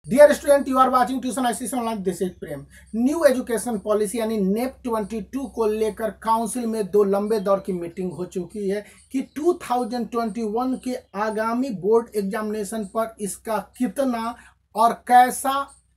Dear student, you are watching tuition ICSE online. This is Prem. New education policy यानी NEP 22 को लेकर council में दो लंबे दौर की मीटिंग हो चुकी है कि 2021 के आगामी बोर्ड एग्जामिनेशन पर इसका कितना और कैसा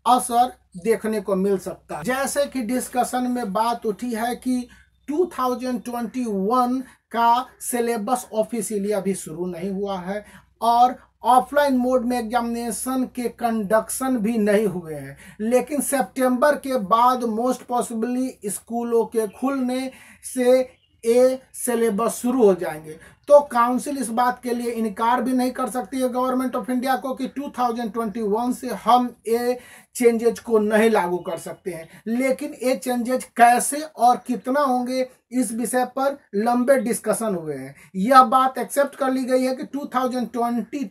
असर देखने को मिल सकता है। जैसे कि डिस्कशन में बात उठी है कि 2021 का सिलेबस ऑफिशियली अभी शुरू नहीं हुआ है और ऑफलाइन मोड में एग्जामिनेशन के कंडक्शन भी नहीं हुए हैं, लेकिन सितंबर के बाद मोस्ट पॉसिबली स्कूलों के खुलने से ये सिलेबस शुरू हो जाएंगे। तो काउंसिल इस बात के लिए इनकार भी नहीं कर सकती है गवर्नमेंट ऑफ इंडिया को कि 2021 से हम ये चेंजेज को नहीं लागू कर सकते हैं, लेकिन ये चेंजेज कैसे और कितना होंगे इस विषय पर लंबे डिस्कशन हुए हैं। यह बात एक्सेप्ट कर ली गई है कि 2022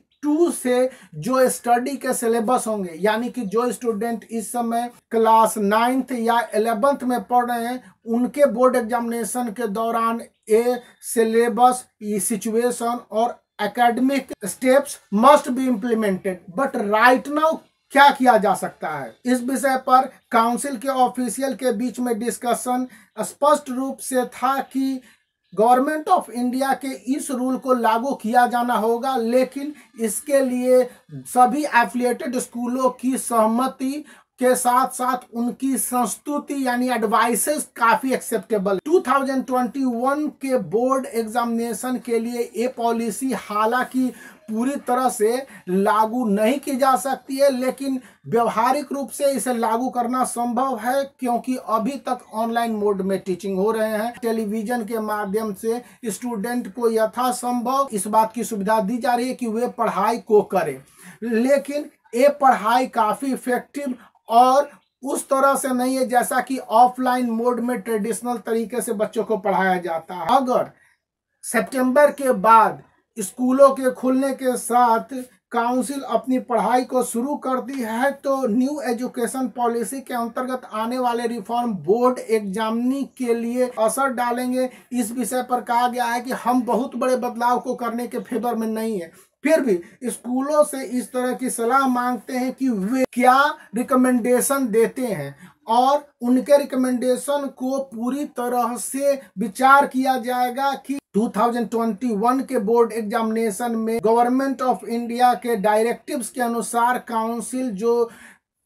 से जो स्टडी के सिलेबस होंगे, यानी कि जो स्टूडेंट इस समय क्लास 9th या 11th में पढ़ रहे हैं, उनके बोर्ड एग्जामिनेशन के दौरान ये सिलेबस, ये सिचुएशन और academic steps must be implemented. But right now क्या किया जा सकता है, इस विषय पर काउंसिल के ऑफिशियल के बीच में डिस्कशन स्पष्ट रूप से था कि गवर्नमेंट ऑफ इंडिया के इस रूल को लागू किया जाना होगा, लेकिन इसके लिए सभी एफिलिएटेड स्कूलों की सहमति के साथ साथ उनकी संस्तुति यानी एडवाइसेस काफी एक्सेप्टेबल। 2021 के बोर्ड एग्जामिनेशन के लिए ये पॉलिसी हालांकि पूरी तरह से लागू नहीं की जा सकती है, लेकिन व्यवहारिक रूप से इसे लागू करना संभव है, क्योंकि अभी तक ऑनलाइन मोड में टीचिंग हो रहे हैं। टेलीविजन के माध्यम से स्टूडेंट को यथासंभव इस बात की सुविधा दी जा रही है कि वे पढ़ाई को करें, लेकिन ये पढ़ाई काफी इफेक्टिव और उस तरह से नहीं है जैसा कि ऑफलाइन मोड में ट्रेडिशनल तरीके से बच्चों को पढ़ाया जाता है। अगर सितंबर के बाद स्कूलों के खुलने के साथ काउंसिल अपनी पढ़ाई को शुरू करती है तो न्यू एजुकेशन पॉलिसी के अंतर्गत आने वाले रिफॉर्म बोर्ड एग्जामिनी के लिए असर डालेंगे। इस विषय पर कहा गया है कि हम बहुत बड़े बदलाव को करने के फेवर में नहीं है, फिर भी स्कूलों से इस तरह की सलाह मांगते हैं कि वे क्या रिकमेंडेशन देते हैं और उनके रिकमेंडेशन को पूरी तरह से विचार किया जाएगा कि 2021 के बोर्ड एग्जामिनेशन में गवर्नमेंट ऑफ इंडिया के डायरेक्टिव्स के अनुसार काउंसिल जो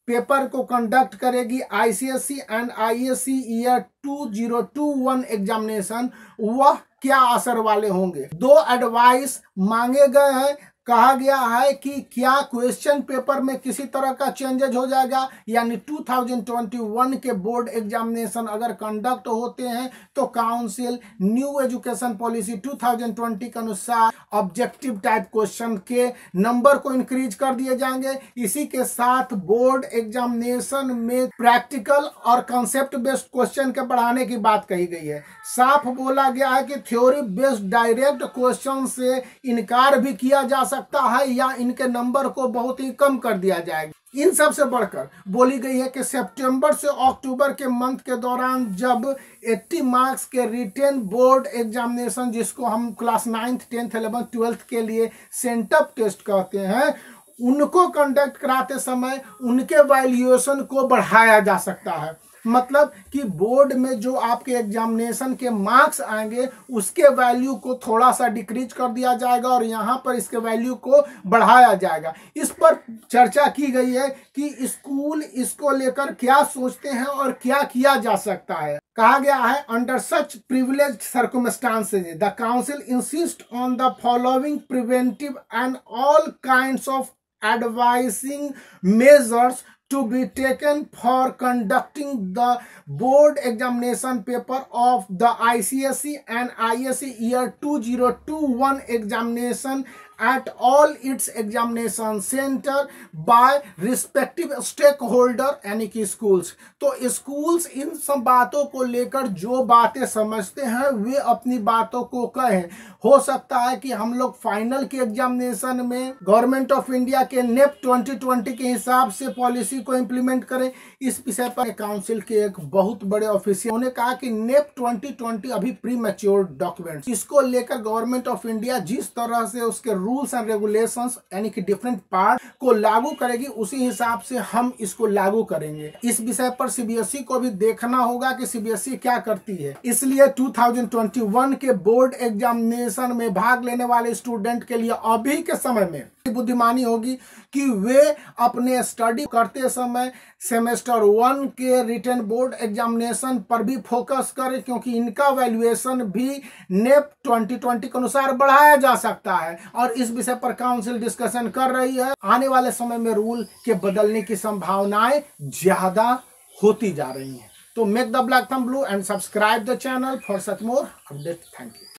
पेपर को कंडक्ट करेगी ICSE and ISC year 2021 examination, वह क्या असर वाले होंगे। दो एडवाइस मांगे गए हैं। कहा गया है कि क्या क्वेश्चन पेपर में किसी तरह का चेंजेज हो जाएगा, यानी 2021 के बोर्ड एग्जामिनेशन अगर कंडक्ट होते हैं तो काउंसिल न्यू एजुकेशन पॉलिसी 2020 के अनुसार ऑब्जेक्टिव टाइप क्वेश्चन के नंबर को इंक्रीज कर दिए जाएंगे। इसी के साथ बोर्ड एग्जामिनेशन में प्रैक्टिकल और कंसेप्ट बेस्ड क्वेश्चन के बढ़ाने की बात कही गई है। साफ बोला गया है कि थ्योरी बेस्ड डायरेक्ट क्वेश्चन से इनकार भी किया जा सकता है या इनके नंबर को बहुत ही कम कर दिया जाएगा। इन सब से बढ़कर बोली गई है कि सितंबर से अक्टूबर के मंथ के दौरान जब 80 मार्क्स के रिटेन बोर्ड एग्जामिनेशन, जिसको हम class 9th 10th 11th 12th के लिए सेंटअप टेस्ट कहते हैं, उनको कंडक्ट कराते समय उनके वैल्यूएशन को बढ़ाया जा सकता है। मतलब कि बोर्ड में जो आपके एग्जामिनेशन के मार्क्स आएंगे उसके वैल्यू को थोड़ा सा डिक्रीज कर दिया जाएगा और यहाँ पर इसके वैल्यू को बढ़ाया जाएगा। इस पर चर्चा की गई है कि स्कूल इसको लेकर क्या सोचते हैं और क्या किया जा सकता है। कहा गया है, under such privileged circumstances the council insist on the following preventive and all kinds of advising measures to be taken for conducting the board examination paper of the ICSE and ISE year 2021 examination at all its examination center by respective stakeholder यानी कि schools। तो schools इन सब बातों को लेकर जो बातें समझते हैं वे अपनी बातों को कहें। हो सकता है कि हम लोग फाइनल के एग्जामिनेशन में गवर्नमेंट ऑफ इंडिया के नेप 2020 के हिसाब से पॉलिसी को इम्प्लीमेंट करें। इस विषय पर काउंसिल के एक बहुत बड़े ऑफिसर उन्होंने कहा कि नेप 2020 अभी प्री मैच्योर डॉक्यूमेंट, इसको लेकर गवर्नमेंट ऑफ इंडिया जिस तरह से उसके रूल्स एंड रेगुलेशंस यानी कि डिफरेंट पार्ट को लागू करेगी, उसी हिसाब से हम इसको लागू करेंगे। इस विषय पर सीबीएसई को भी देखना होगा कि सीबीएसई क्या करती है। इसलिए 2021 के बोर्ड एग्जामिनेशन में भाग लेने वाले स्टूडेंट के लिए अभी के समय में बुद्धिमानी होगी कि वे अपने स्टडी करते समय सेमेस्टर 1 के रिटन बोर्ड एग्जामिनेशन पर भी फोकस करें, क्योंकि इनका वैल्यूएशन भी नेप 2020 के अनुसार बढ़ाया जा सकता है और इस विषय पर काउंसिल डिस्कशन कर रही है। आने वाले समय में रूल के बदलने की संभावनाएं ज्यादा होती जा रही हैं। तो make the black thumb blue and subscribe the channel for such more update. Thank you.